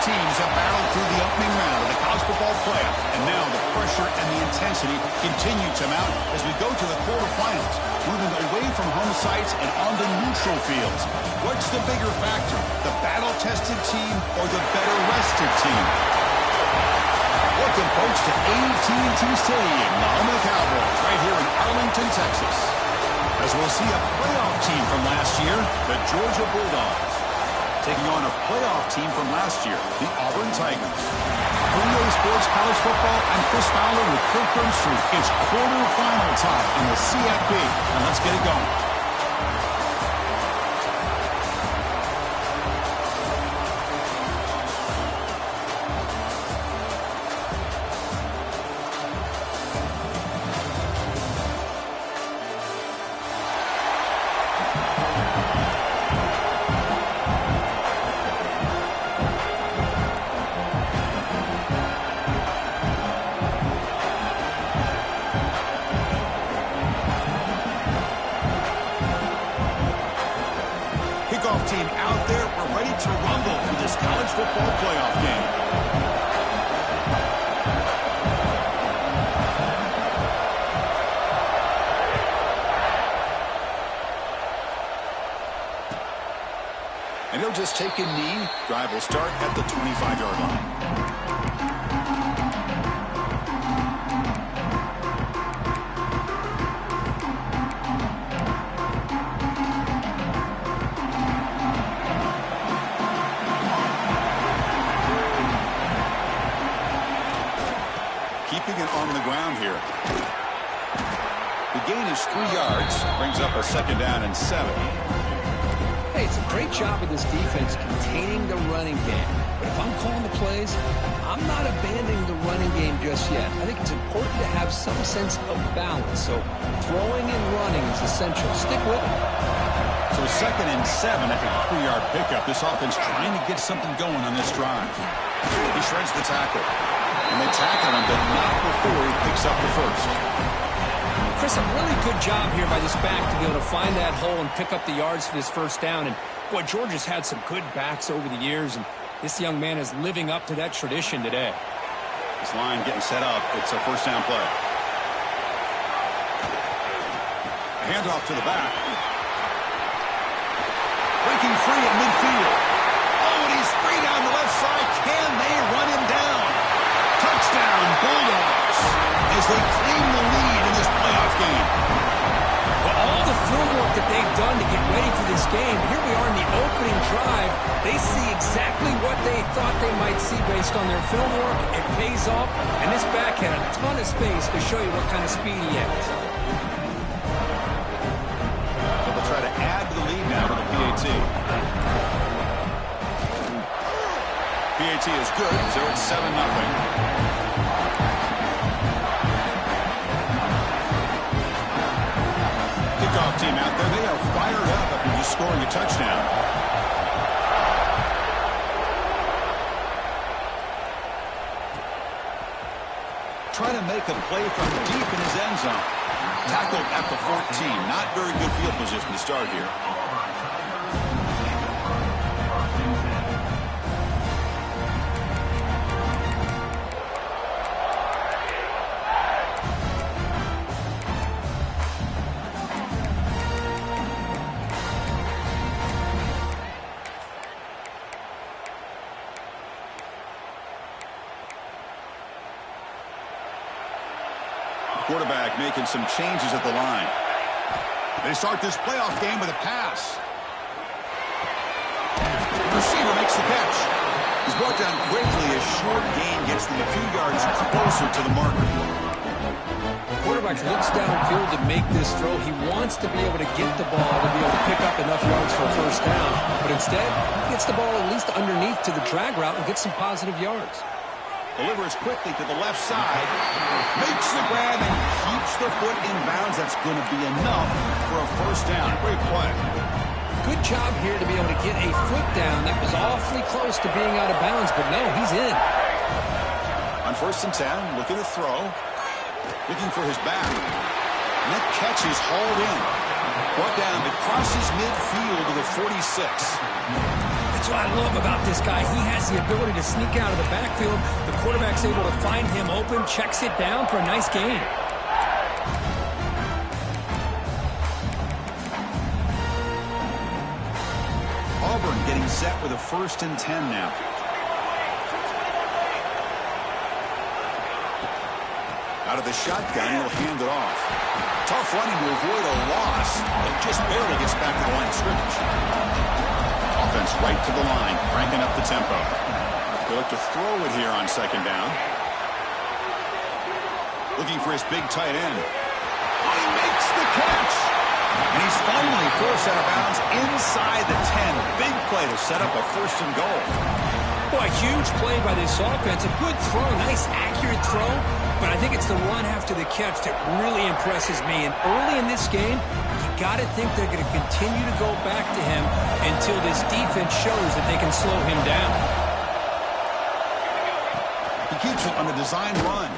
teams have battled through the opening round of the college football playoff, and now the pressure and the intensity continue to mount as we go to the quarterfinals, moving away from home sites and onto neutral fields. What's the bigger factor, the battle-tested team or the better-rested team? Welcome, folks, to AT&T Stadium, the home of the Cowboys, right here in Arlington, Texas. As we'll see a playoff team from last year, the Georgia Bulldogs, taking on a playoff team from last year, the Auburn Tigers. For EA Sports College Football, I'm Chris Fowler with Kirk Street. It's quarterfinal time in the CFP, and let's get it going. Team out there, we're ready to rumble for this college football playoff game. And he'll just take a knee. Drive will start at the 25-yard line. Keeping it on the ground here. The gain is 3 yards. Brings up a second down and 7. Hey, it's a great job of this defense containing the running game. But if I'm calling the plays, I'm not abandoning the running game just yet. I think it's important to have some sense of balance. So throwing and running is essential. Stick with it. So second and 7 after a 3-yard pickup. This offense trying to get something going on this drive. He shreds the tackle. And they tackle him, but not before he picks up the first. Chris, a really good job here by this back to be able to find that hole and pick up the yards for this first down. And, boy, Georgia's had some good backs over the years, and this young man is living up to that tradition today. This line getting set up. It's a first down play. Handoff to the back. Breaking free at midfield. Oh, and he's free down the left side. Can they run him down? Touchdown, Bulldogs, as they claim the lead in this playoff game. Well, all the film work that they've done to get ready for this game, here we are in the opening drive. They see exactly what they thought they might see based on their film work. It pays off, and this back had a ton of space to show you what kind of speed he has. So they'll try to add to the lead now with the PAT. PAT is good, so it's 7-0. Kickoff team out there, they are fired up after just scoring a touchdown. Trying to make a play from deep in his end zone. Tackled at the 14. Not very good field position to start here. Quarterback making some changes at the line. They start this playoff game with a pass. Receiver makes the catch. He's brought down quickly as short gain gets them a few yards closer to the marker. Quarterback looks downfield to make this throw. He wants to be able to get the ball to be able to pick up enough yards for a first down. But instead, he gets the ball at least underneath to the drag route and gets some positive yards. Delivers quickly to the left side. Makes the grab and keeps the foot in bounds. That's going to be enough for a first down. Great play. Good job here to be able to get a foot down. That was awfully close to being out of bounds, but no, he's in. On first and 10, looking to throw. Looking for his back. And that catch is hauled in. Brought down. It crosses midfield to the 46. That's what I love about this guy. He has the ability to sneak out of the backfield. The quarterback's able to find him open, checks it down for a nice gain. Auburn getting set with a 1st and 10 now. Out of the shotgun, he'll hand it off. Tough running to avoid a loss, but just barely gets back to the line of scrimmage. Offense right to the line, cranking up the tempo. They look to throw it here on 2nd down. Looking for his big tight end. Oh, he makes the catch! And he's finally forced out of bounds inside the 10. Big play to set up a 1st and goal. Boy, huge play by this offense. A good throw, nice accurate throw. But I think it's the run after the catch that really impresses me. And early in this game, you got to think they're going to continue to go back to him until this defense shows that they can slow him down. He keeps it on a design run.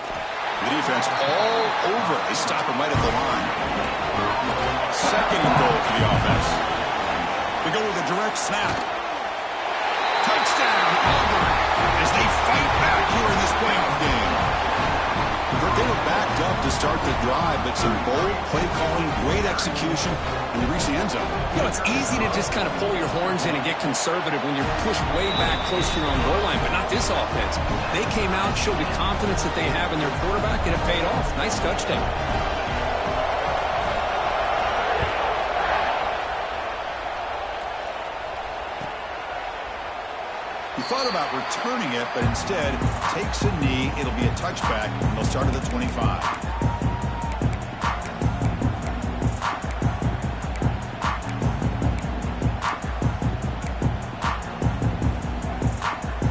The defense all over. They stop him right at the line. 2nd and goal for the offense. They go with a direct snap. Touchdown, Auburn, as they fight back here in this playoff game. They were backed up to start the drive, but some bold play calling, great execution, and they reached the end zone. You know, it's easy to just kind of pull your horns in and get conservative when you're pushed way back close to your own goal line, but not this offense. They came out, showed the confidence that they have in their quarterback, and it paid off. Nice touchdown. He thought about returning it, but instead takes a knee. It'll be a touchback. They'll start at the 25.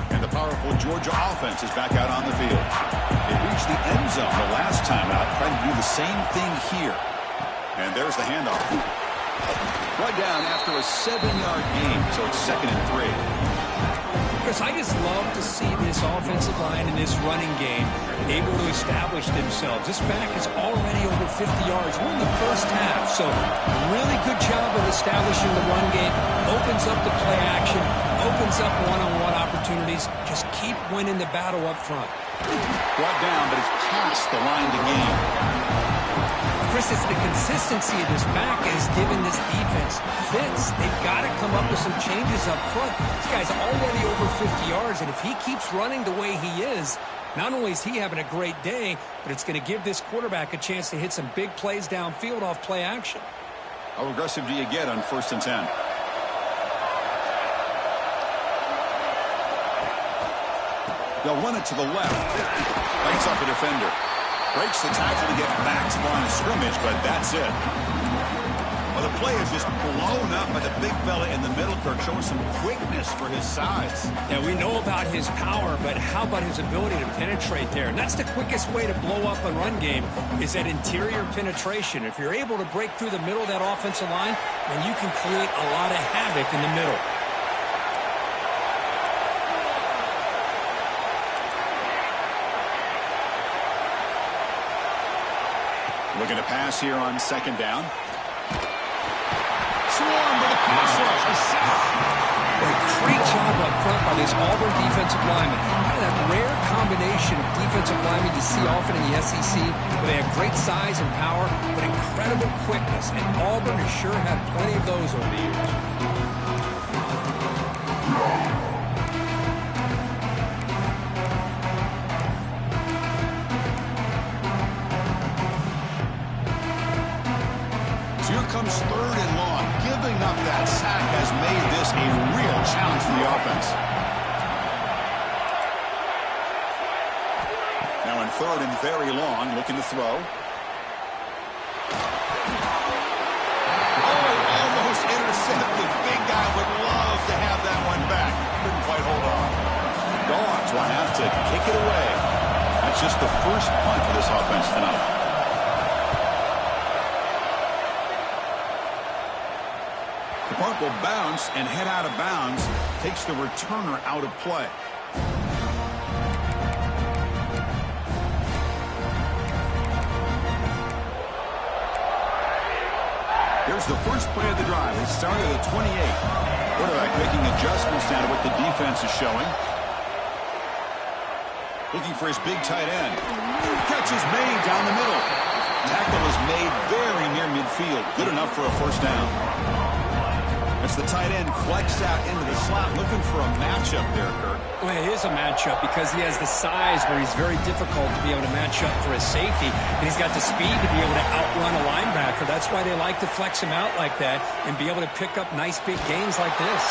And the powerful Georgia offense is back out on the field. They reached the end zone the last time out, trying to do the same thing here. And there's the handoff. Right down after a 7-yard gain, so it's 2nd and 3. Chris, I just love to see this offensive line in this running game able to establish themselves. This back is already over 50 yards. We're in the 1st half, so really good job of establishing the run game. Opens up the play action, opens up one-on-one opportunities. Just keep winning the battle up front. Brought down, but it's past the line to gain. Chris, it's the consistency of this back is giving this defense fits. They've got to come up with some changes up front. This guy's already over 50 yards, and if he keeps running the way he is, not only is he having a great day, but it's going to give this quarterback a chance to hit some big plays downfield off play action. How aggressive do you get on 1st and 10? They'll run it to the left. Bites off a defender. Breaks the tackle to get back to the line of scrimmage, but that's it. Well, the play is just blown up by the big fella in the middle. Kirk showing some quickness for his size. Yeah, we know about his power, but how about his ability to penetrate there? And that's the quickest way to blow up a run game is that interior penetration. If you're able to break through the middle of that offensive line, then you can create a lot of havoc in the middle. Looking to pass here on 2nd down. Swarm with a pass rush. A sack. A great job up front by this Auburn defensive lineman. Kind of that rare combination of defensive linemen you see often in the SEC, where they have great size and power, but incredible quickness. And Auburn has sure had plenty of those over the years. Here comes 3rd and long. Giving up that sack has made this a real challenge for the offense. Now in 3rd and very long, looking to throw. Oh, almost intercepted. Big guy would love to have that one back. Couldn't quite hold on. Dogs will have to kick it away. That's just the first punt for this offense tonight. The punt will bounce and head out of bounds. Takes the returner out of play. Here's the first play of the drive. It started at 28. Quarterback making adjustments now to what the defense is showing. Looking for his big tight end. Catch is made down the middle. Tackle is made very near midfield. Good enough for a first down. As the tight end flexed out into the slot, looking for a matchup there, Kurt. Well, it is a matchup because he has the size where he's very difficult to be able to match up for his safety, and he's got the speed to be able to outrun a linebacker. That's why they like to flex him out like that and be able to pick up nice big gains like this.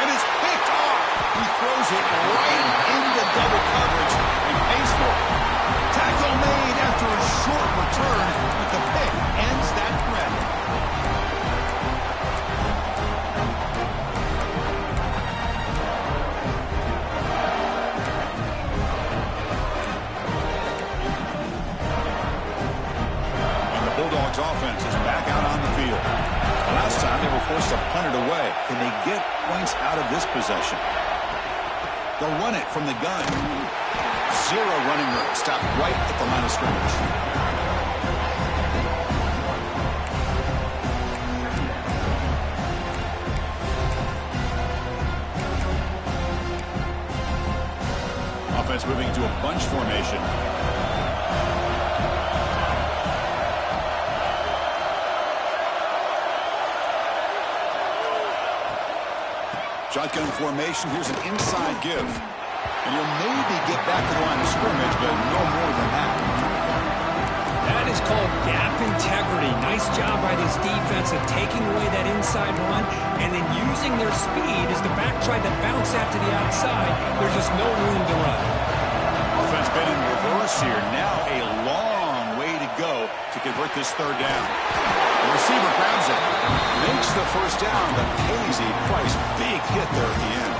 And it's picked off. He throws it right into double coverage and pays for it. Tackle made after a short return, but the pick ends that threat. Bulldogs offense is back out on the field. Last time they were forced to punt it away. Can they get points out of this possession? They'll run it from the gun. Zero running room. Stopped right at the line of scrimmage. Offense moving to a bunch formation. Shotgun formation. Here's an inside give. And you'll maybe get back to the line of scrimmage, but no more than that. That is called gap integrity. Nice job by this defense of taking away that inside run and then using their speed as the back tried to bounce out to the outside. There's just no room to run. Offense been in reverse here. Now a long way to go to convert this third down. The receiver grabs it, makes the first down, but pays a price. Big hit there at the end.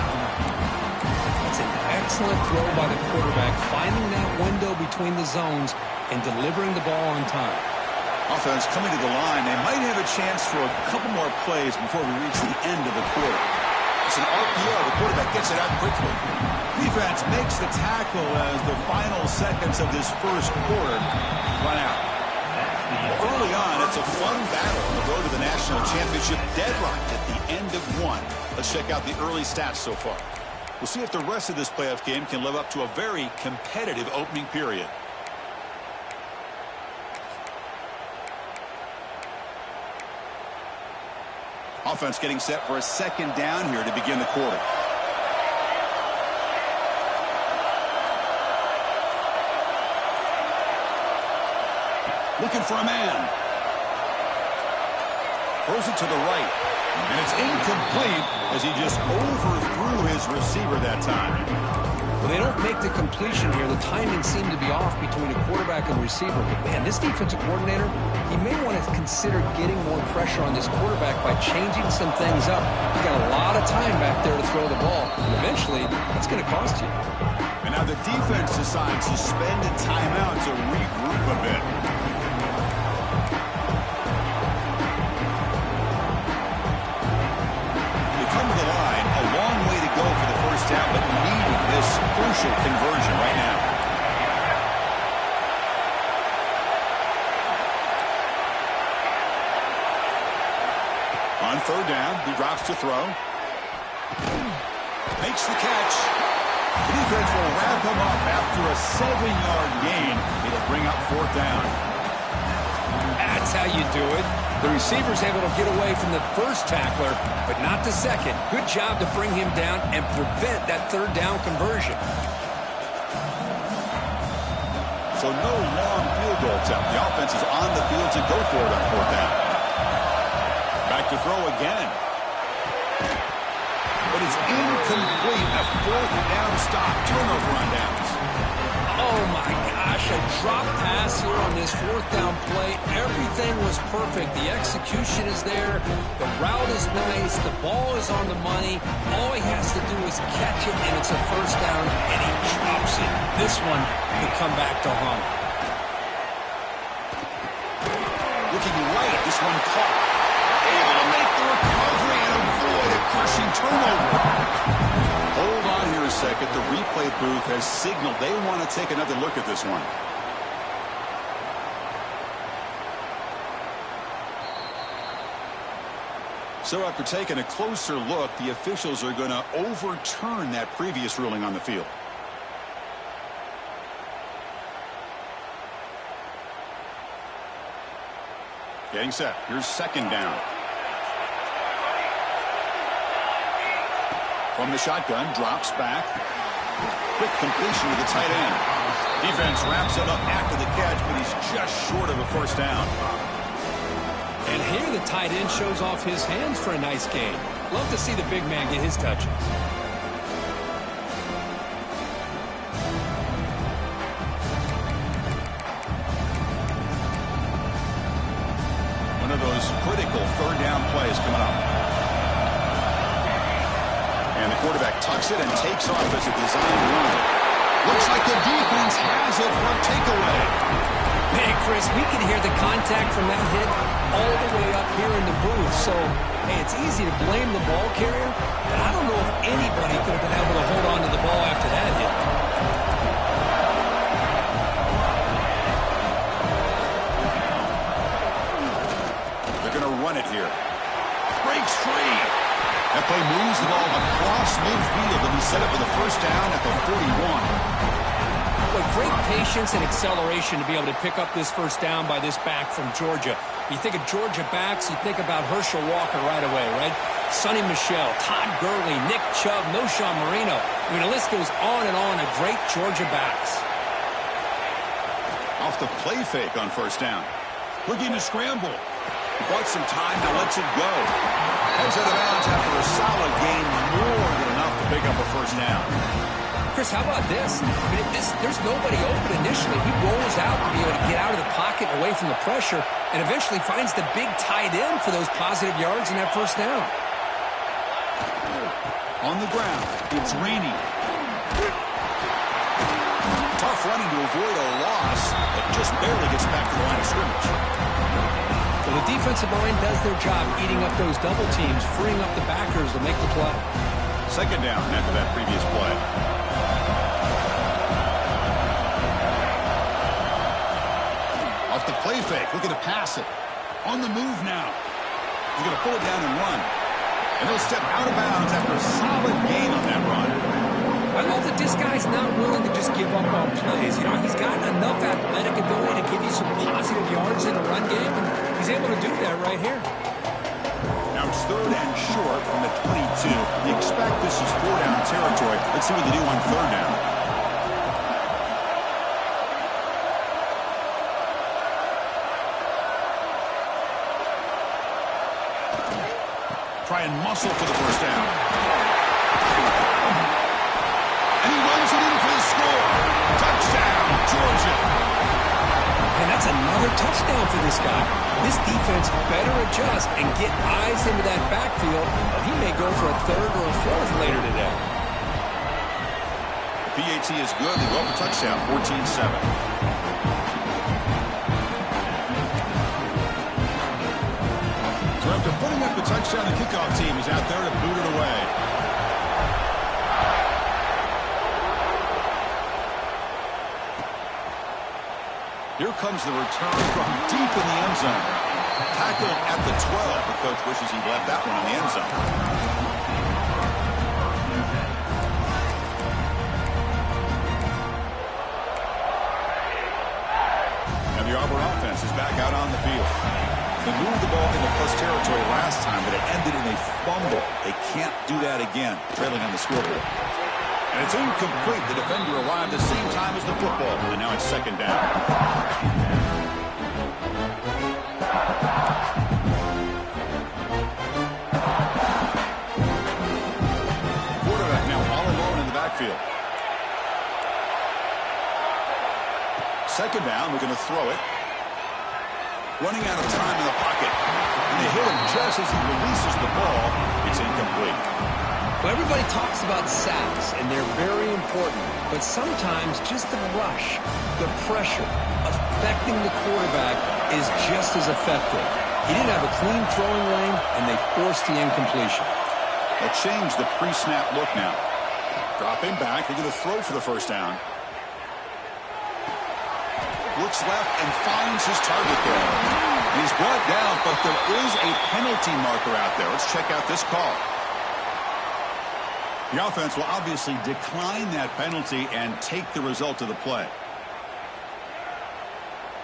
It's an excellent throw by the quarterback, finding that window between the zones and delivering the ball on time. Offense coming to the line. They might have a chance for a couple more plays before we reach the end of the quarter. It's an RPO. The quarterback gets it out quickly. Defense makes the tackle as the final seconds of this first quarter run out. Early on, it's a fun battle on the road to the national championship, deadlocked at the end of one. Let's check out the early stats so far. We'll see if the rest of this playoff game can live up to a very competitive opening period. Offense getting set for a second down here to begin the quarter. Looking for a man. Throws it to the right. And it's incomplete as he just overthrew his receiver that time. Well, they don't make the completion here. The timing seemed to be off between a quarterback and receiver. But, man, this defensive coordinator, he may want to consider getting more pressure on this quarterback by changing some things up. You got a lot of time back there to throw the ball. And eventually, that's going to cost you. And now the defense decides to spend a timeout to regroup a bit. Down, but needing this crucial conversion right now. On third down, he drops to throw. Makes the catch. The defense will wrap him up after a 7-yard gain. It'll bring up fourth down. That's how you do it. The receiver's able to get away from the first tackler, but not the second. Good job to bring him down and prevent that third down conversion. So no long field goal attempt. The offense is on the field to go for it on fourth down. Back to throw again. But it's incomplete. A fourth down stop. Turnover on downs. Oh, my gosh. A drop pass here on this fourth down play. Everything was perfect. The execution is there. The route is nice. The ball is on the money. All he has to do is catch it, and it's a first down, and he drops it. This one could come back to haunt. Looking right. This one caught. Able to make the recovery and avoid a crushing turnover. Hold on here a second. The replay booth has signaled they want to take another look at this one. So after taking a closer look, the officials are going to overturn that previous ruling on the field. Getting set. Here's second down. From the shotgun, drops back. Quick completion to the tight end. Defense wraps him up after the catch, but he's just short of a first down. And here the tight end shows off his hands for a nice gain. Love to see the big man get his touches. One of those critical third down plays coming up. And the quarterback tucks it and takes off as a designed run. Looks like the defense has it for a takeaway. Hey, Chris, we can hear the contact from that hit all the way up here in the booth. So, hey, it's easy to blame the ball carrier, but I don't know if anybody could have been able to hold on to the ball after that hit. They're going to run it here. Breaks free. That play moves the ball across midfield, and he's set up for the first down at the 41. Well, great patience and acceleration to be able to pick up this first down by this back from Georgia. You think of Georgia backs, you think about Herschel Walker right away, right? Sonny Michel, Todd Gurley, Nick Chubb, Noshawn Marino. I mean, the list goes on and on of great Georgia backs. Off the play fake on first down. Looking to scramble. Bought some time, now lets it go. Heads out of bounds after a solid gain, more than enough to pick up a first down. Chris, how about this? I mean, there's nobody open initially. He rolls out to be able to get out of the pocket away from the pressure and eventually finds the big tight end for those positive yards in that first down. On the ground, it's raining. Tough running to avoid a loss, but just barely gets back to the line of scrimmage. Well, the defensive line does their job eating up those double teams, freeing up the backers to make the play. Second down after that previous play. Off the play fake, looking to pass it. On the move now. He's going to pull it down and run. And he'll step out of bounds after a solid gain on that run. I love that this guy's not willing to just give up on plays. You know, he's got enough athletic ability to give you some positive yards in the run game, and he's able to do that right here. Now it's third and short from the 22. You expect this is four-down territory. Let's see what they do on third down. Try and muscle for the first down. And he runs it in for the score. Touchdown, Georgia. And that's another touchdown for this guy. This defense better adjust and get eyes into that backfield, or he may go for a third or a fourth later today. The PAT is good. They go for touchdown, 14-7. So after putting up the touchdown, the kickoff team is out there to boot it away. Here comes the return from deep in the end zone. Tackled at the 12. The coach wishes he'd left that one in the end zone. And the Auburn offense is back out on the field. They moved the ball into plus territory last time, but it ended in a fumble. They can't do that again, trailing on the scoreboard. And it's incomplete. The defender arrived at the same time as the football, and now it's second down. Quarterback now all alone in the backfield. Second down, we're going to throw it. Running out of time in the pocket. And they hit him just as he releases the ball. It's incomplete. Well, everybody talks about sacks, and they're very important. But sometimes just the rush, the pressure, affecting the quarterback is just as effective. He didn't have a clean throwing lane, and they forced the incompletion. They'll change the pre-snap look now. Dropping back. They're going to throw for the first down. Looks left and finds his target there. He's brought down, but there is a penalty marker out there. Let's check out this call. The offense will obviously decline that penalty and take the result of the play.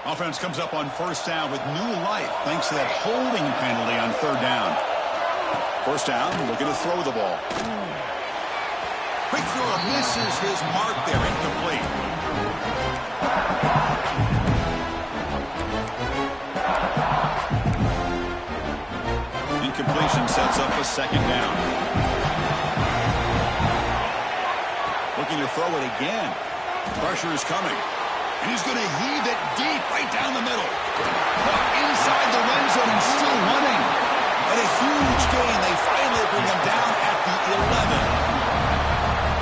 Offense comes up on first down with new life thanks to that holding penalty on third down. First down, looking to throw the ball. Quick throw misses his mark there, incomplete. Incompletion sets up a second down. Looking to throw it again. Pressure is coming. And he's going to heave it deep right down the middle. Caught inside the red zone and still running. And a huge gain. They finally bring him down at the 11.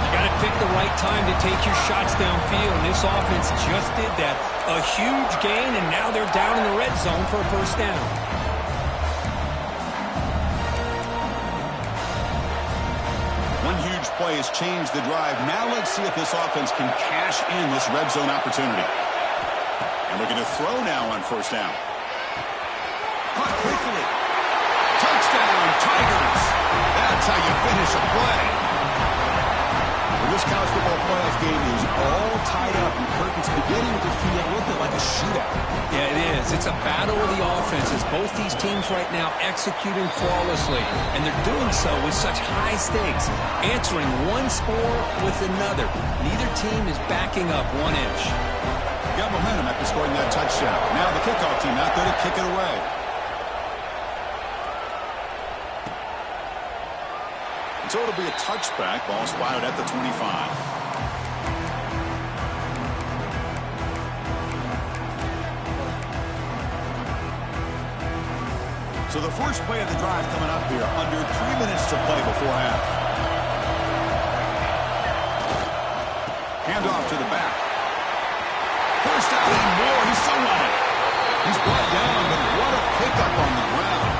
You got to pick the right time to take your shots downfield. And this offense just did that. A huge gain, and now they're down in the red zone for a first down. One huge play has changed the drive. Now let's see if this offense can cash in this red zone opportunity. And looking to throw now on first down. Caught quickly. Touchdown, Tigers. That's how you finish a play. Well, this college football playoff game is all tied up, and Curtin's beginning to feel a little bit like a shootout. Yeah, it is. It's a battle of the offenses. Both these teams right now executing flawlessly, and they're doing so with such high stakes, answering one score with another. Neither team is backing up 1 inch. Got momentum after scoring that touchdown. Now the kickoff team out there to kick it away. So it'll be a touchback. Ball spotted at the 25. So the first play of the drive coming up here. Under 3 minutes to play before half. Handoff to the back. First down and more. He's still on it. He's brought down, but what a pickup on the ground.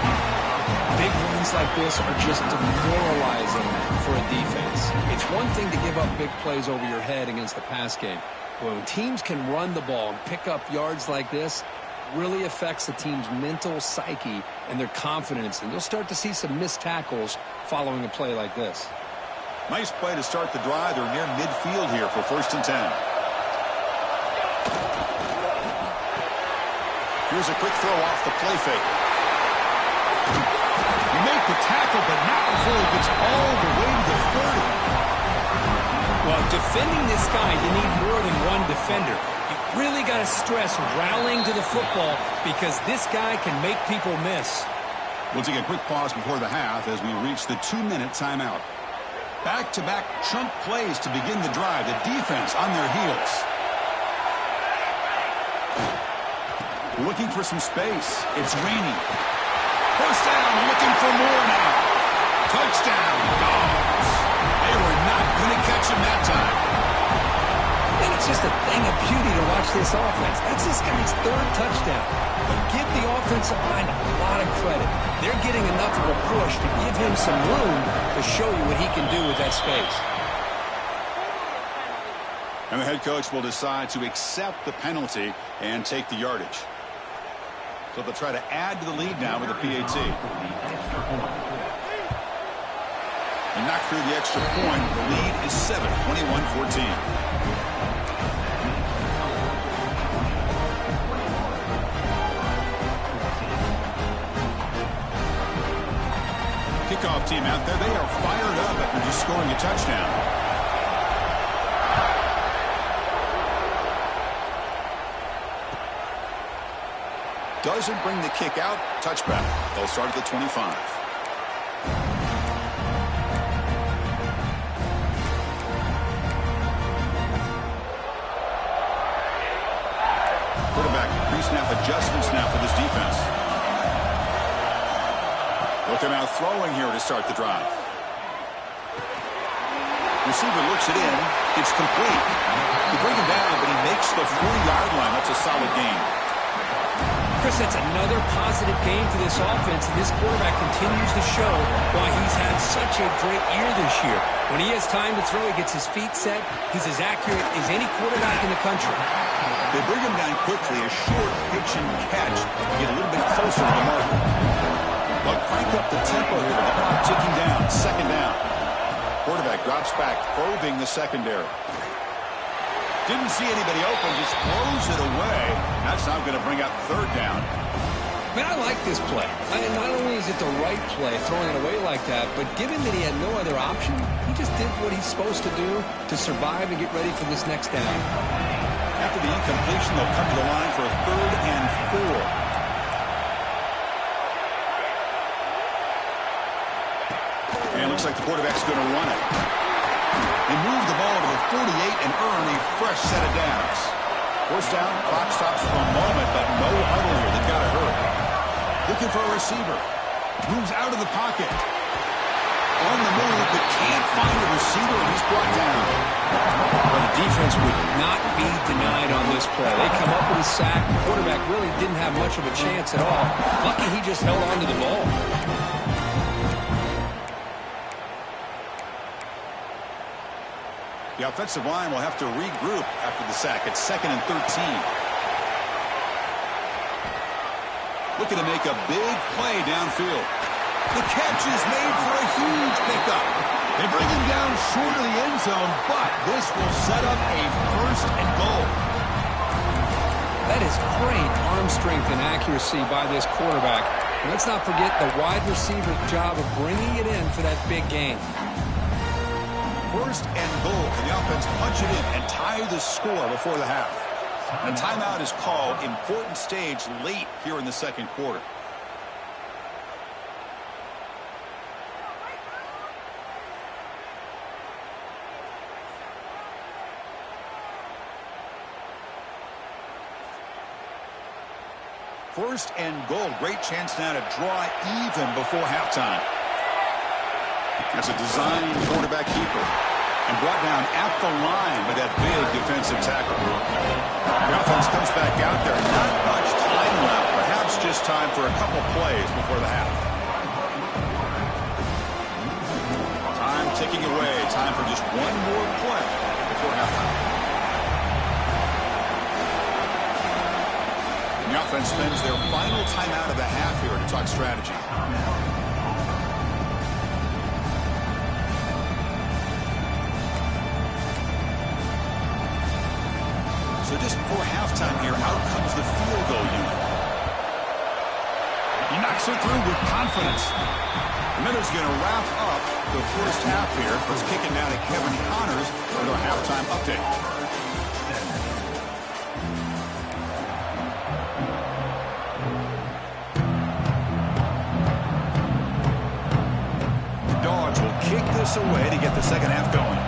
Big runs like this are just demoralizing for a defense. It's one thing to give up big plays over your head against the pass game. When teams can run the ball and pick up yards like this, really affects the team's mental psyche and their confidence. And you'll start to see some missed tackles following a play like this. Nice play to start the drive. They're near midfield here for 1st and 10. Here's a quick throw off the play fake. You make the tackle, but not before he gets all the way to the 30. Well, defending this guy, you need more than one defender. You really got to stress rallying to the football because this guy can make people miss. We'll take a quick pause before the half as we reach the 2-minute timeout. Back-to-back chunk plays to begin the drive. The defense on their heels. Looking for some space. It's raining. First down, looking for more now. Touchdown, Dogs. They were not going to catch him that time. And it's just a thing of beauty to watch this offense. That's this guy's 3rd touchdown. But give the offensive line a lot of credit. They're getting enough of a push to give him some room to show you what he can do with that space. And the head coach will decide to accept the penalty and take the yardage. So they'll try to add to the lead now with a PAT. And knock through the extra point. The lead is 7, 21-14. Kickoff team out there. They are fired up after just scoring a touchdown. Doesn't bring the kick out. Touchback. They'll start at the 25. Quarterback pre-snap adjustments now for this defense. Looking out throwing here to start the drive. Receiver looks it in. It's complete. They bring him down, but he makes the 40-yard line. That's a solid gain. Chris, that's another positive game for this offense, and this quarterback continues to show why he's had such a great year this year. When he has time to throw, he gets his feet set. He's as accurate as any quarterback in the country. They bring him down quickly, a short pitch and catch to get a little bit closer to the marker. But crank up the tempo here with the clock ticking down. Second down. Quarterback drops back, probing the secondary. Didn't see anybody open, just throws it away. That's now going to bring up third down. Man, I like this play. Not only is it the right play, throwing it away like that, but given that he had no other option, he just did what he's supposed to do to survive and get ready for this next down. After the incompletion, they'll come to the line for a 3rd and 4. And it looks like the quarterback's going to run it. They move the ball to the 48 and earn a fresh set of downs. First down, clock stops for a moment, but no huddle here. They've got to hurry. Looking for a receiver. Moves out of the pocket. On the move, but can't find a receiver, and he's brought down. Well, the defense would not be denied on this play. They come up with a sack. The quarterback really didn't have much of a chance at all. Lucky he just held on to the ball. The offensive line will have to regroup after the sack. It's 2nd and 13. Looking to make a big play downfield. The catch is made for a huge pickup. They bring him down short of the end zone, but this will set up a 1st and goal. That is great arm strength and accuracy by this quarterback. And let's not forget the wide receiver's job of bringing it in for that big game. 1st and goal. Can the offense punch it in and tie the score before the half? A timeout is called. Important stage late here in the 2nd quarter. First and goal. Great chance now to draw even before halftime. That's a designed quarterback keeper. And brought down at the line by that big defensive tackle. The offense comes back out there. Not much time left. Perhaps just time for a couple plays before the half. Time ticking away. Time for just one more play before halftime. And the offense spends their final timeout of the half here to talk strategy. So just before halftime here, out comes the field goal unit. He knocks it through with confidence. The Miller's going to wrap up the first half here. Let's kick it now to Kevin Connors for our halftime update. The Dogs will kick this away to get the second half going.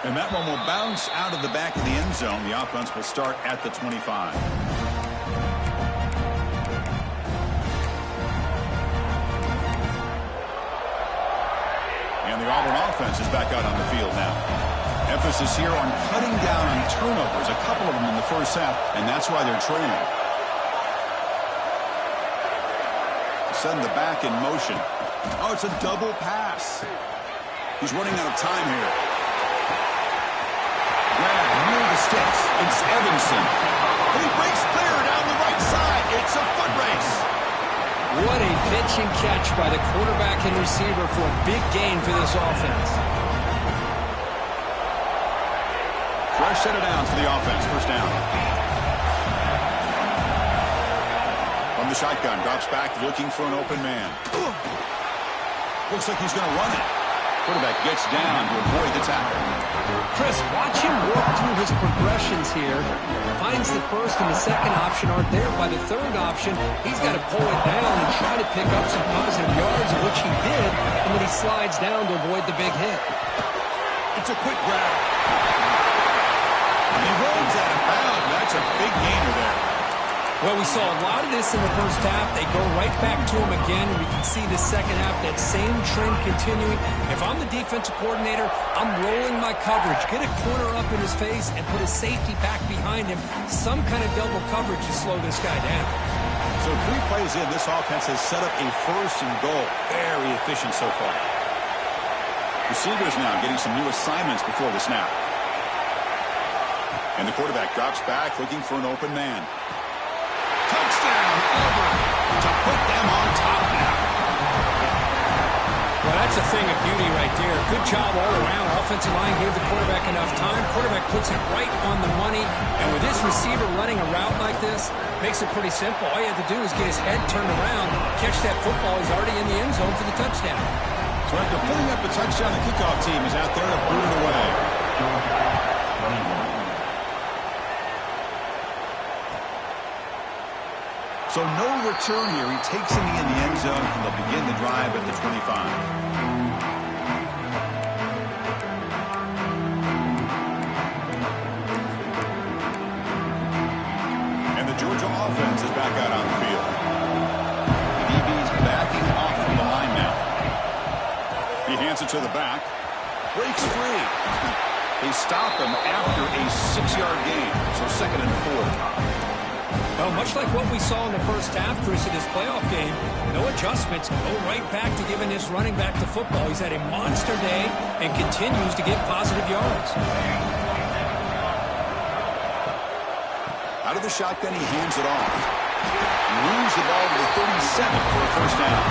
And that one will bounce out of the back of the end zone. The offense will start at the 25. And the Auburn offense is back out on the field now. Emphasis here on cutting down on turnovers, a couple of them in the first half, and that's why they're trailing. Send the back in motion. Oh, it's a double pass. He's running out of time here. Near the sticks. It's Evanson. And he breaks clear down the right side. It's a foot race. What a pitch and catch by the quarterback and receiver for a big gain for this offense. Fresh set of downs for the offense. First down. From the shotgun. Drops back looking for an open man. Looks like he's going to run it. Quarterback gets down to avoid the tackle. Chris, watch him work through his progressions here. Finds the first and the second option aren't there. By the third option, he's got to pull it down and try to pick up some positive yards, of which he did, and then he slides down to avoid the big hit. It's a quick grab. And he rolls out of bounds. That's a big gainer there. Well, we saw a lot of this in the first half. They go right back to him again. We can see the second half, that same trend continuing. If I'm the defensive coordinator, I'm rolling my coverage. Get a corner up in his face and put a safety back behind him. Some kind of double coverage to slow this guy down. So 3 plays in, this offense has set up a 1st and goal. Very efficient so far. Receivers now getting some new assignments before the snap. And the quarterback drops back looking for an open man. Touchdown, Auburn, to put them on top now. Well, that's a thing of beauty right there. Good job all around. Offensive line gave the quarterback enough time. Quarterback puts it right on the money. And with this receiver running a route like this, makes it pretty simple. All you have to do is get his head turned around, catch that football. He's already in the end zone for the touchdown. So after putting up the touchdown, the kickoff team is out there to boot it away. So no return here. He takes him in the end zone, and they'll begin the drive at the 25. And the Georgia offense is back out on the field. The DB's backing off from the line now. He hands it to the back. Breaks free. They stop him after a 6-yard gain. So 2nd and 4. Well, much like what we saw in the first half, Chris, in this playoff game, no adjustments. Go right back to giving this running back the football. He's had a monster day and continues to get positive yards. Out of the shotgun, he hands it off. Moves the ball to the 37 for a 1st down.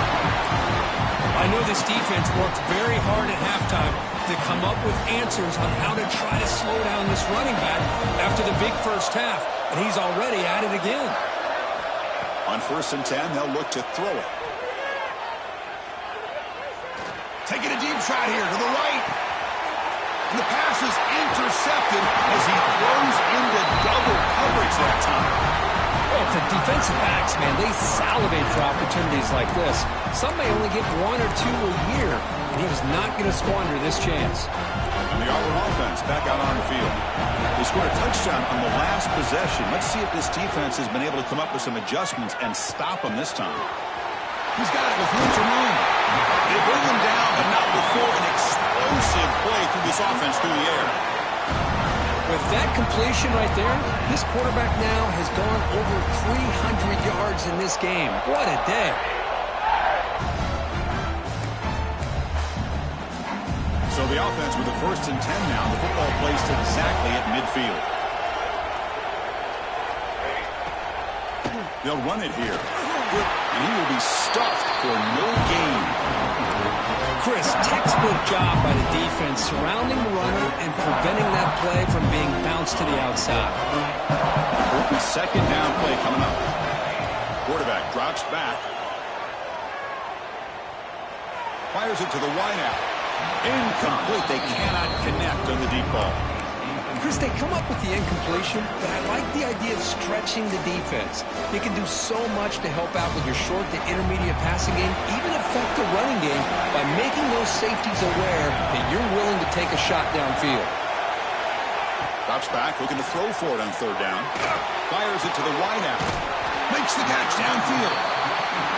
I know this defense worked very hard at halftime to come up with answers on how to try to slow down this running back after the big first half. And he's already at it again. On 1st and 10, they'll look to throw it. Taking a deep shot here to the right. And the pass is intercepted as he throws into double coverage that time. Well, the defensive backs, man, they salivate for opportunities like this. Some may only get 1 or 2 a year, and he was not going to squander this chance. And the Auburn offense back out on the field. They scored a touchdown on the last possession. Let's see if this defense has been able to come up with some adjustments and stop them this time. He's got it with room to room. They bring him down, but not before an explosive play through this offense through the air. With that completion right there, this quarterback now has gone over 300 yards in this game. What a day. So the offense with the 1st and 10 now. The football placed exactly at midfield. They'll run it here. And he will be stuffed for no gain. Chris, textbook job by the defense surrounding the runner and preventing that play from being bounced to the outside. 2nd down play coming up. Quarterback drops back. Fires it to the wideout. Incomplete. They cannot connect on the deep ball. Chris, they come up with the incompletion, but I like the idea of stretching the defense. You can do so much to help out with your short to intermediate passing game, even affect the running game by making those safeties aware that you're willing to take a shot downfield. Drops back, looking to throw for it on 3rd down. Fires it to the wideout. Makes the catch downfield.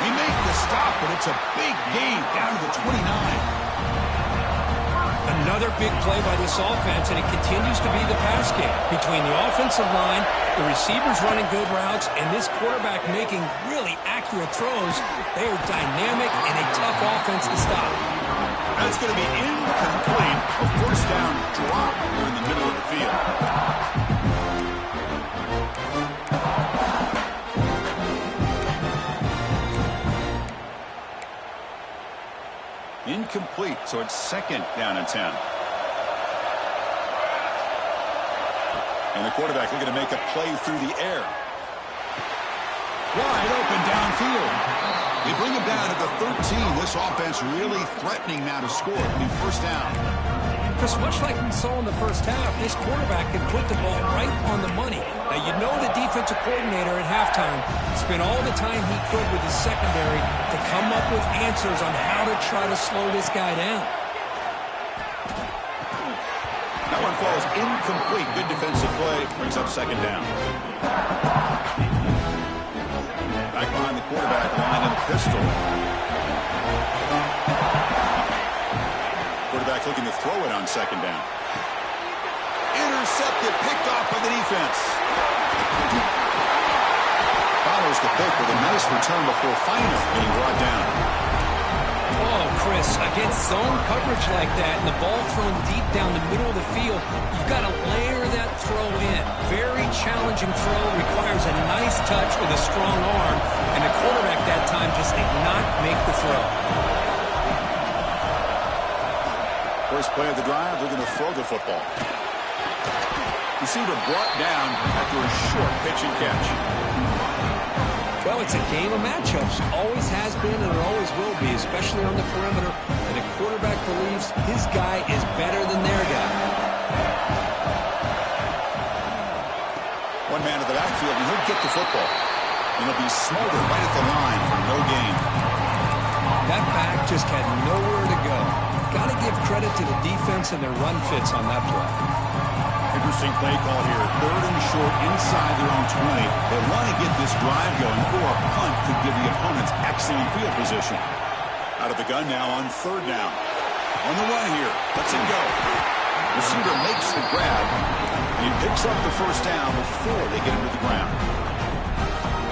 He makes the stop, but it's a big gain down to the 29. Another big play by this offense, and it continues to be the pass game. Between the offensive line, the receivers running good routes, and this quarterback making really accurate throws, they are dynamic and a tough offense to stop. That's going to be incomplete. A 1st down drop here in the middle of the field. Incomplete, so it's 2nd down and 10. And the quarterback looking to make a play through the air. Wide open downfield. They bring him down at the 13. This offense really threatening now to score. It'll be 1st down. Chris, much like we saw in the first half, this quarterback can put the ball right on the money. Now, you know the defensive coordinator at halftime spent all the time he could with his secondary to come up with answers on how to try to slow this guy down. That one falls incomplete. Good defensive play. Brings up 2nd down. Back behind the quarterback line in the pistol. Quarterback looking to throw it on second down. Intercepted, picked off by the defense. Follows the pick with a nice return before finally being brought down. Oh, Chris, against zone coverage like that and the ball thrown deep down the middle of the field, you've got to layer that throw in. Very challenging throw, requires a nice touch with a strong arm, and the quarterback that time just did not make the throw. First play of the drive, they're going to throw the football. Receiver brought down after a short pitch and catch. Well, it's a game of matchups. Always has been and it always will be, especially on the perimeter. And the quarterback believes his guy is better than their guy. One man to the backfield, and he'll get the football. And he'll be smothered right at the line for no gain. That back just had nowhere to go. Got to give credit to the defense and their run fits on that play. Interesting play call here. Third and short inside their own 20. They want to get this drive going, or a punt could give the opponents excellent field position. Out of the gun now on third down. On the run here. Lets it go. Receiver makes the grab. And he picks up the first down before they get him to the ground.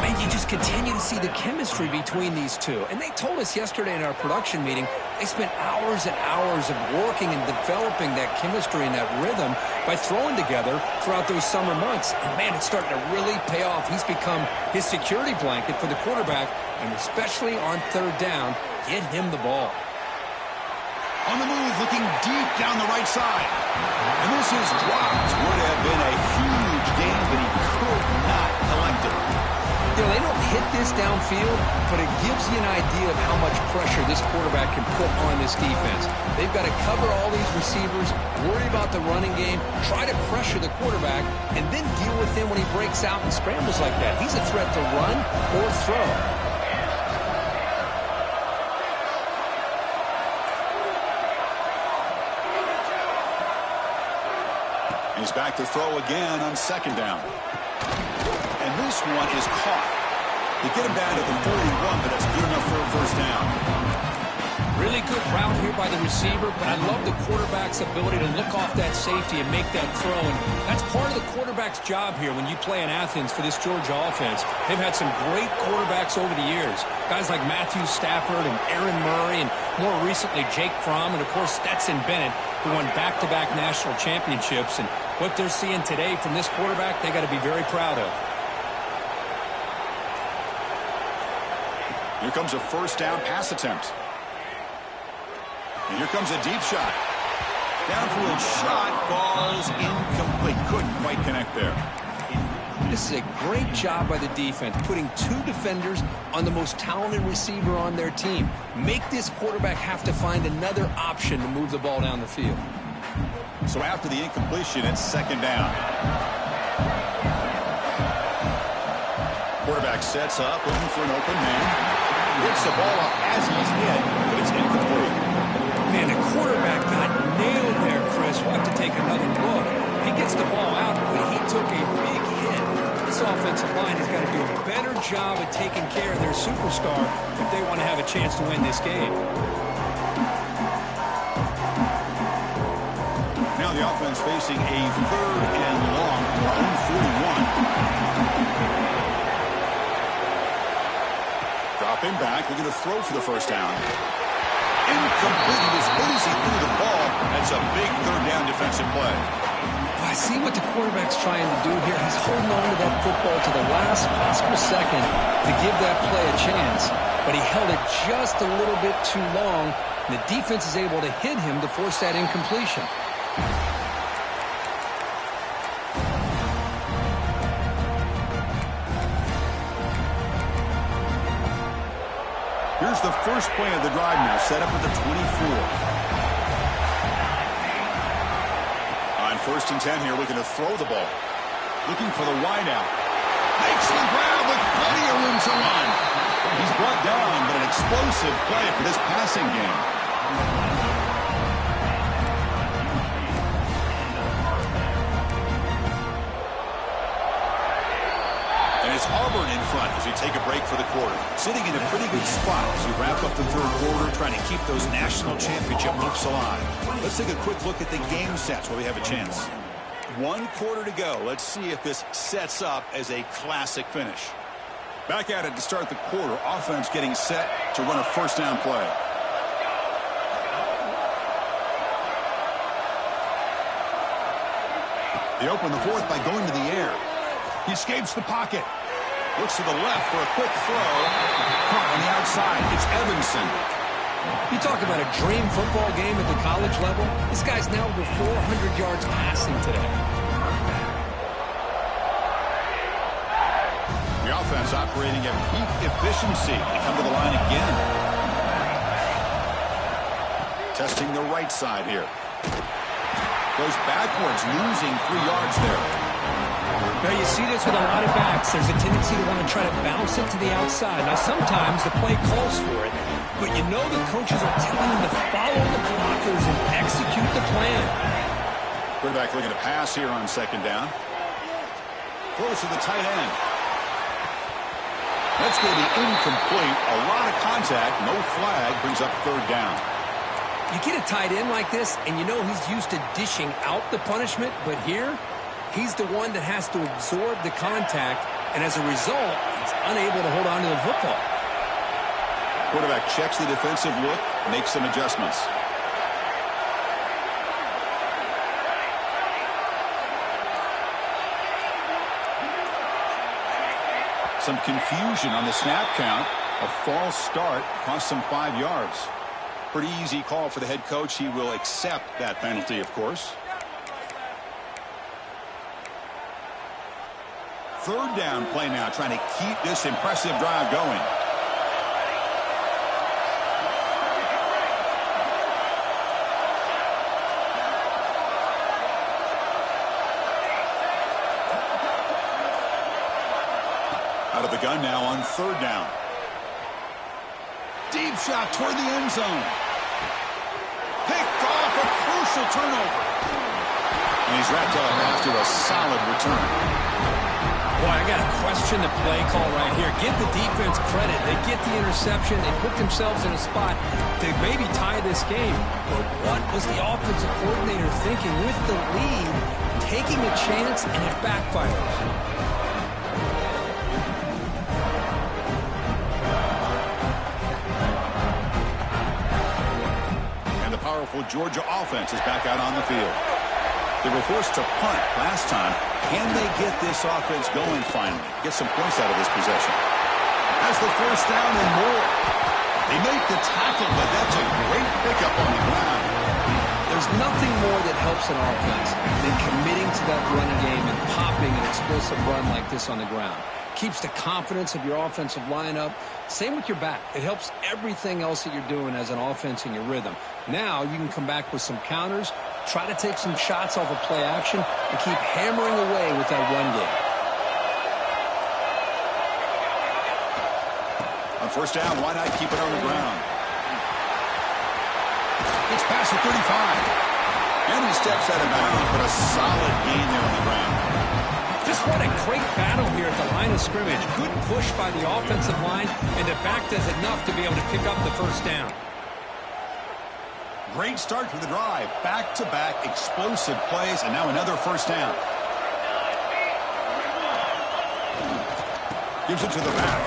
Man, you just continue to see the chemistry between these two. And they told us yesterday in our production meeting, they spent hours and hours of working and developing that chemistry and that rhythm by throwing together throughout those summer months. And, man, it's starting to really pay off. He's become his security blanket for the quarterback, and especially on third down, get him the ball. On the move, looking deep down the right side. And this is dropped. Would have been a huge gain, but he could not collect it. You know, they don't hit this downfield, but it gives you an idea of how much pressure this quarterback can put on this defense. They've got to cover all these receivers, worry about the running game, try to pressure the quarterback, and then deal with him when he breaks out and scrambles like that. He's a threat to run or throw. He's back to throw again on second down. And this one is caught. They get him down to the 41, but that's good enough for a first down. Really good route here by the receiver, but I love the quarterback's ability to look off that safety and make that throw. And that's part of the quarterback's job here when you play in Athens for this Georgia offense. They've had some great quarterbacks over the years. Guys like Matthew Stafford and Aaron Murray, and more recently Jake Fromm, and of course Stetson Bennett, who won back-to-back national championships. And what they're seeing today from this quarterback, they got to be very proud of. Here comes a first down pass attempt. And here comes a deep shot. Downfield shot falls incomplete. Couldn't quite connect there. This is a great job by the defense, putting two defenders on the most talented receiver on their team. Make this quarterback have to find another option to move the ball down the field. So after the incompletion, it's second down. Quarterback sets up, looking for an open man. Gets the ball off as he's hit, but it's incomplete. Man, the quarterback got nailed there, Chris. We'll have to take another look. He gets the ball out, but he took a big hit. This offensive line has got to do a better job of taking care of their superstar if they want to have a chance to win this game. Now the offense facing a third and long from our own 41. Dropping back, looking to throw for the first down. Incomplete. He was easy through the ball. That's a big third down defensive play. I see what the quarterback's trying to do here. He's holding on to that football to the last possible second to give that play a chance. But he held it just a little bit too long, and the defense is able to hit him to force that incompletion. Here's the first play of the drive now, set up at the 24. On first and 10 here, looking to throw the ball. Looking for the wide out. Makes the grab with plenty of room to run. He's brought down, but an explosive play for this passing game. And it's Auburn in front as we take a break for the quarter. Sitting in a pretty good spot as we wrap up the third quarter, trying to keep those national championship hopes alive. Let's take a quick look at the game sets while we have a chance. 1 quarter to go. Let's see if this sets up as a classic finish. Back at it to start the quarter. Offense getting set to run a first down play. They open the fourth by going to the air. He escapes the pocket. Looks to the left for a quick throw. Caught on the outside. It's Evanson. You talk about a dream football game at the college level. This guy's now over 400 yards passing today. The offense operating at peak efficiency. They come to the line again. Testing the right side here. Goes backwards, losing 3 yards there. Now you see this with a lot of backs. There's a tendency to want to try to bounce it to the outside. Now sometimes the play calls for it, but you know the coaches are telling them to follow the blockers and execute the plan. Quarterback looking to pass here on second down. Close to the tight end. That's going to be incomplete. A lot of contact. No flag. Brings up third down. You get a tight end like this, and you know he's used to dishing out the punishment, but here, he's the one that has to absorb the contact, and as a result, he's unable to hold on to the football. Quarterback checks the defensive look, makes some adjustments. Some confusion on the snap count. A false start cost him 5 yards. Pretty easy call for the head coach. He will accept that penalty, of course. Third down play now, trying to keep this impressive drive going. Out of the gun now on third down. Deep shot toward the end zone. Picked off, a crucial turnover. And he's wrapped up after a solid return. Boy, I got to question the play call right here. Give the defense credit. They get the interception. They put themselves in a spot to maybe tie this game. But what was the offensive coordinator thinking with the lead, taking a chance, and it backfires? Powerful Georgia offense is back out on the field. They were forced to punt last time. Can they get this offense going finally? Get some points out of this possession. That's the first down and more. They make the tackle, but that's a great pickup on the ground. There's nothing more that helps an offense than committing to that running game and popping an explosive run like this on the ground. Keeps the confidence of your offensive lineup. Same with your back. It helps everything else that you're doing as an offense in your rhythm. Now you can come back with some counters, try to take some shots off of play action, and keep hammering away with that run game. On first down, why not keep it on the ground? It's past the 35. And he steps out of bounds, but a solid gain there on the ground. Just what a great battle here at the line of scrimmage. Good push by the offensive line, and the back does enough to be able to pick up the first down. Great start to the drive. Back-to-back explosive plays, and now another first down. Gives it to the back.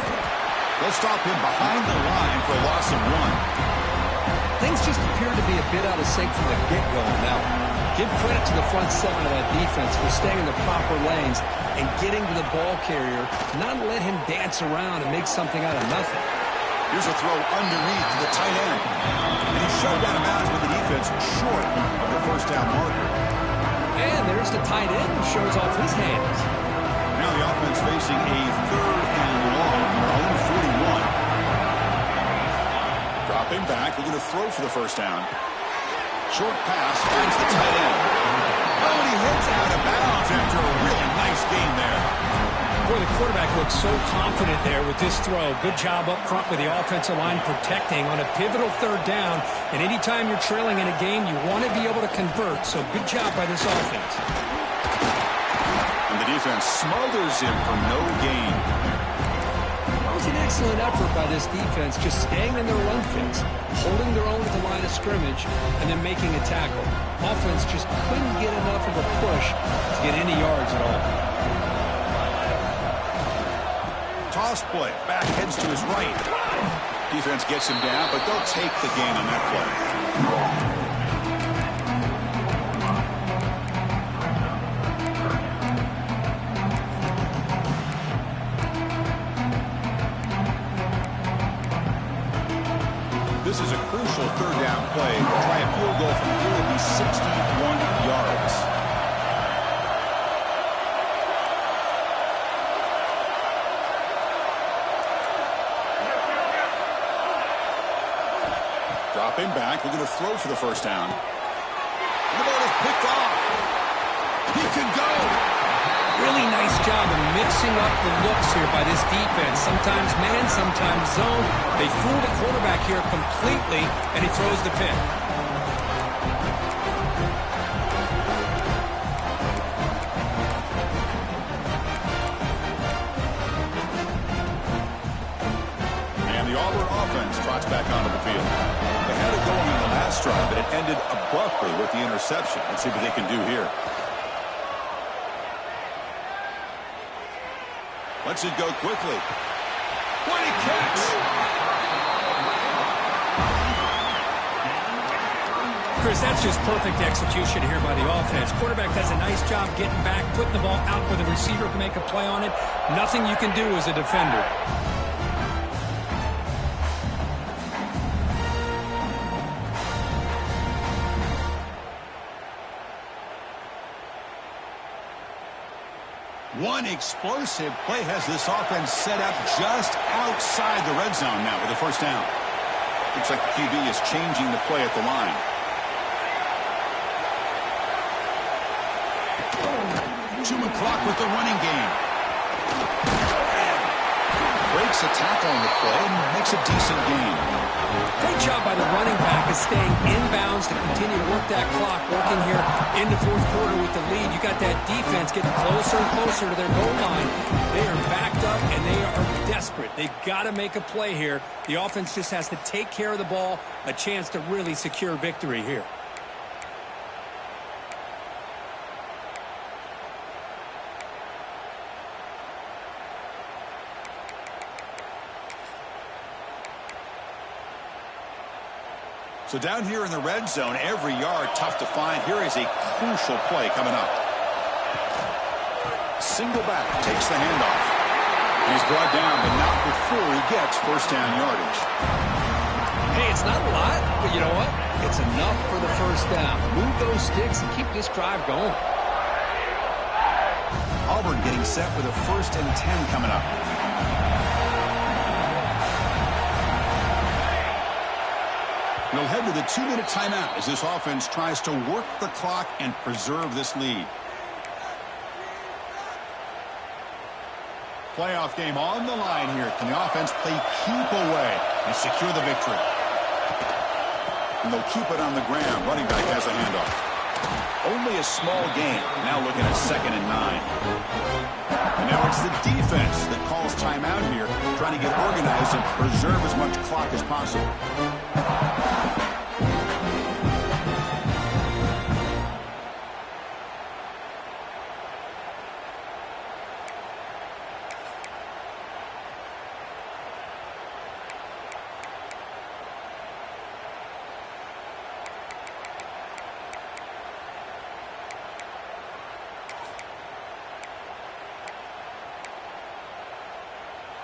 They'll stop him behind the line for a loss of 1. Things just appear to be a bit out of sync from the get-go now. Give credit to the front seven of that defense for staying in the proper lanes and getting to the ball carrier, not let him dance around and make something out of nothing. Here's a throw underneath to the tight end. And he's shoved out of bounds with the defense short of the first down marker. And there's the tight end who shows off his hands. Now the offense facing a third and long from their own 41. Dropping back, looking to throw for the first down. Short pass, finds the tight end. Oh, and he hits out of bounds after a really nice gain there. Boy, the quarterback looks so confident there with this throw. Good job up front with the offensive line protecting on a pivotal third down. And anytime you're trailing in a game, you want to be able to convert. So good job by this offense. And the defense smothers him for no gain. was an excellent effort by this defense, just staying in their run fix, holding their own at the line of scrimmage, and then making a tackle. Offense just couldn't get enough of a push to get any yards at all. Toss play. Back heads to his right. Defense gets him down, but they'll take the gain on that play. This is a crucial third down play. Try a field goal from here would be 61 yards. Dropping back, we're going to throw for the first down. And the ball is picked off. He can go. Really nice job of mixing up the looks here by this defense. Sometimes man, sometimes zone. They fool the quarterback here completely, and he throws the pick. And the Auburn offense trots back onto the field. They had it going on the last drive, but it ended abruptly with the interception. Let's see what they can do here. Lets it go quickly. What a catch! Chris, that's just perfect execution here by the offense. Quarterback does a nice job getting back, putting the ball out where the receiver can make a play on it. Nothing you can do as a defender. One explosive play has this offense set up just outside the red zone now with a first down. Looks like the QB is changing the play at the line. To McClock with the running game. Breaks a tackle on the play and makes a decent gain. Great job by the running back of staying inbounds to continue to work that clock, working here in the fourth quarter with the lead. You got that defense getting closer and closer to their goal line. They are backed up, and they are desperate. They've got to make a play here. The offense just has to take care of the ball, a chance to really secure victory here. So down here in the red zone, every yard tough to find. Here is a crucial play coming up. Single back, takes the handoff. And he's brought down, but not before he gets first down yardage. Hey, it's not a lot, but you know what? It's enough for the first down. Move those sticks and keep this drive going. Auburn getting set with a 1st and 10 coming up. We'll head to the 2-minute timeout as this offense tries to work the clock and preserve this lead. Playoff game on the line here. Can the offense play keep away and secure the victory? And they'll keep it on the ground. Running back has a handoff. Only a small gain. Now looking at 2nd and 9. And now it's the defense that calls timeout here, trying to get organized and preserve as much clock as possible.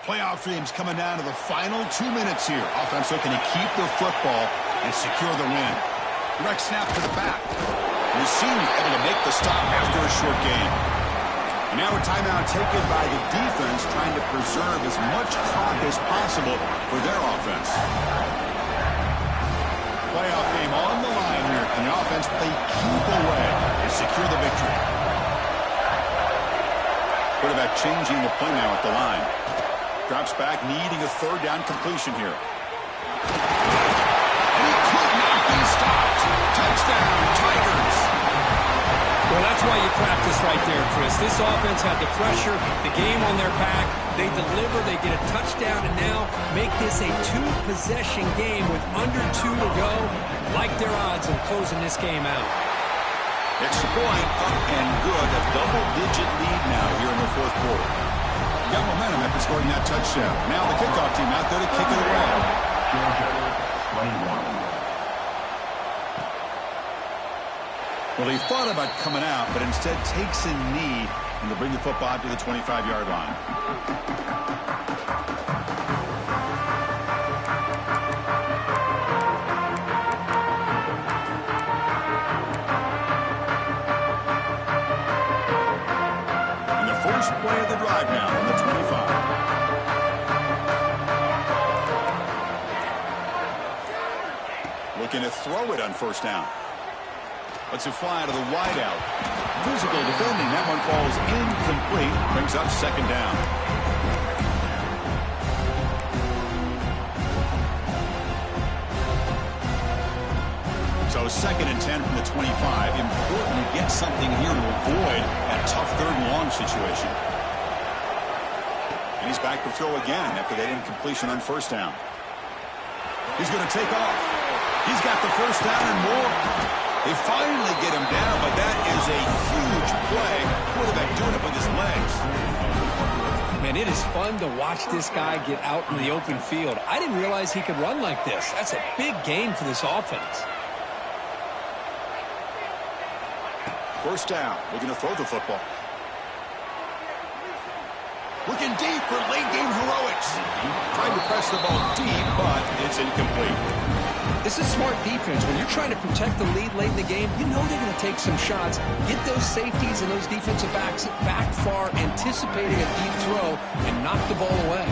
Playoff dreams coming down to the final 2 minutes here. Offense looking to keep the football and secure the win. Direct snap to the back. And the senior able to make the stop after a short game. And now a timeout taken by the defense, trying to preserve as much clock as possible for their offense. Playoff game on the line here. And the offense play keep away and secure the victory. Quarterback changing the play now at the line. Drops back, needing a 3rd down completion here. And he could not be stopped. Touchdown, Tigers. Well, that's why you practice right there, Chris. This offense had the pressure, the game on their back. They deliver, they get a touchdown, and now make this a two-possession game with under 2 to go. Like their odds of closing this game out. Extra point up and good. A double-digit lead now here in the fourth quarter. Got momentum after scoring that touchdown. Now the kickoff team out there to kick it away. Well, he thought about coming out, but instead takes a knee and to bring the football to the 25-yard line. And the first play of the drive now from the 25. Looking to throw it on first down. Let's it fly to the wideout. Physical defending. That one falls incomplete. Brings up second down. So 2nd and 10 from the 25. Important to get something here to avoid that tough 3rd and long situation. And he's back to throw again after that incompletion on first down. He's going to take off. He's got the first down and more. They finally get him down, but that is a huge play. Quarterback doing it with his legs. Man, it is fun to watch this guy get out in the open field. I didn't realize he could run like this. That's a big gain for this offense. First down. Looking to throw the football. Looking deep for late-game heroics. Trying to press the ball deep, but it's incomplete. This is smart defense. When you're trying to protect the lead late in the game, you know they're going to take some shots. Get those safeties and those defensive backs back far, anticipating a deep throw, and knock the ball away.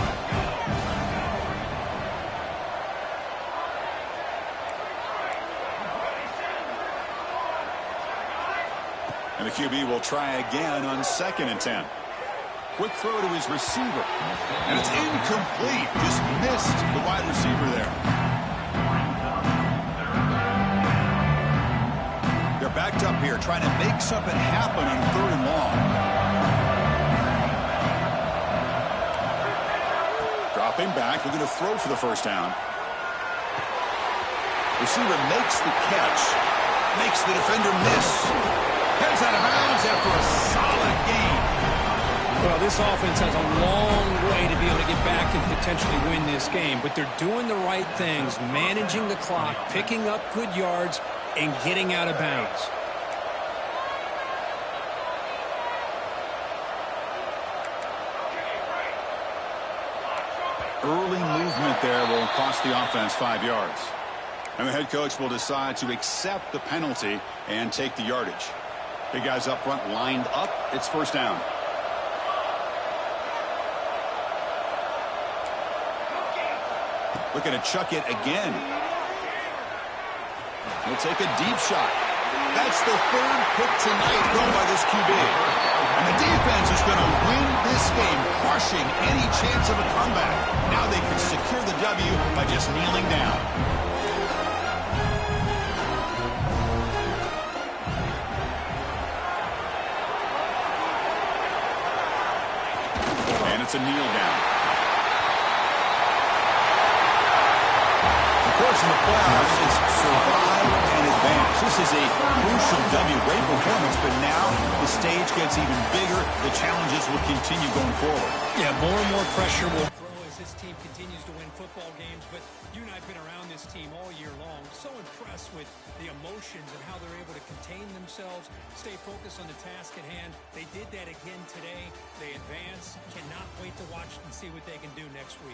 And the QB will try again on 2nd and 10. Quick throw to his receiver. And it's incomplete. Just missed the wide receiver there. They're backed up here, trying to make something happen on 3rd and long. Dropping back, looking to throw for the first down. Receiver makes the catch, makes the defender miss. Heads out of bounds after a solid game. Well, this offense has a long way to be able to get back and potentially win this game, but they're doing the right things, managing the clock, picking up good yards, and getting out of bounds. Early movement there will cost the offense 5 yards. And the head coach will decide to accept the penalty and take the yardage. Big guys up front lined up. It's first down. Looking to chuck it again. He'll take a deep shot. That's the 3rd pick tonight thrown by this QB. And the defense is going to win this game, crushing any chance of a comeback. Now they can secure the W by just kneeling down. And it's a kneel down. Of course, in the playoffs, it's survive and advance. This is a crucial W. Great performance, but now the stage gets even bigger. The challenges will continue going forward. Yeah, more and more pressure will grow as this team continues to win football games. But you and I have been around this team all year long. So impressed with the emotions and how they're able to contain themselves, stay focused on the task at hand. They did that again today. They advance. Cannot wait to watch and see what they can do next week.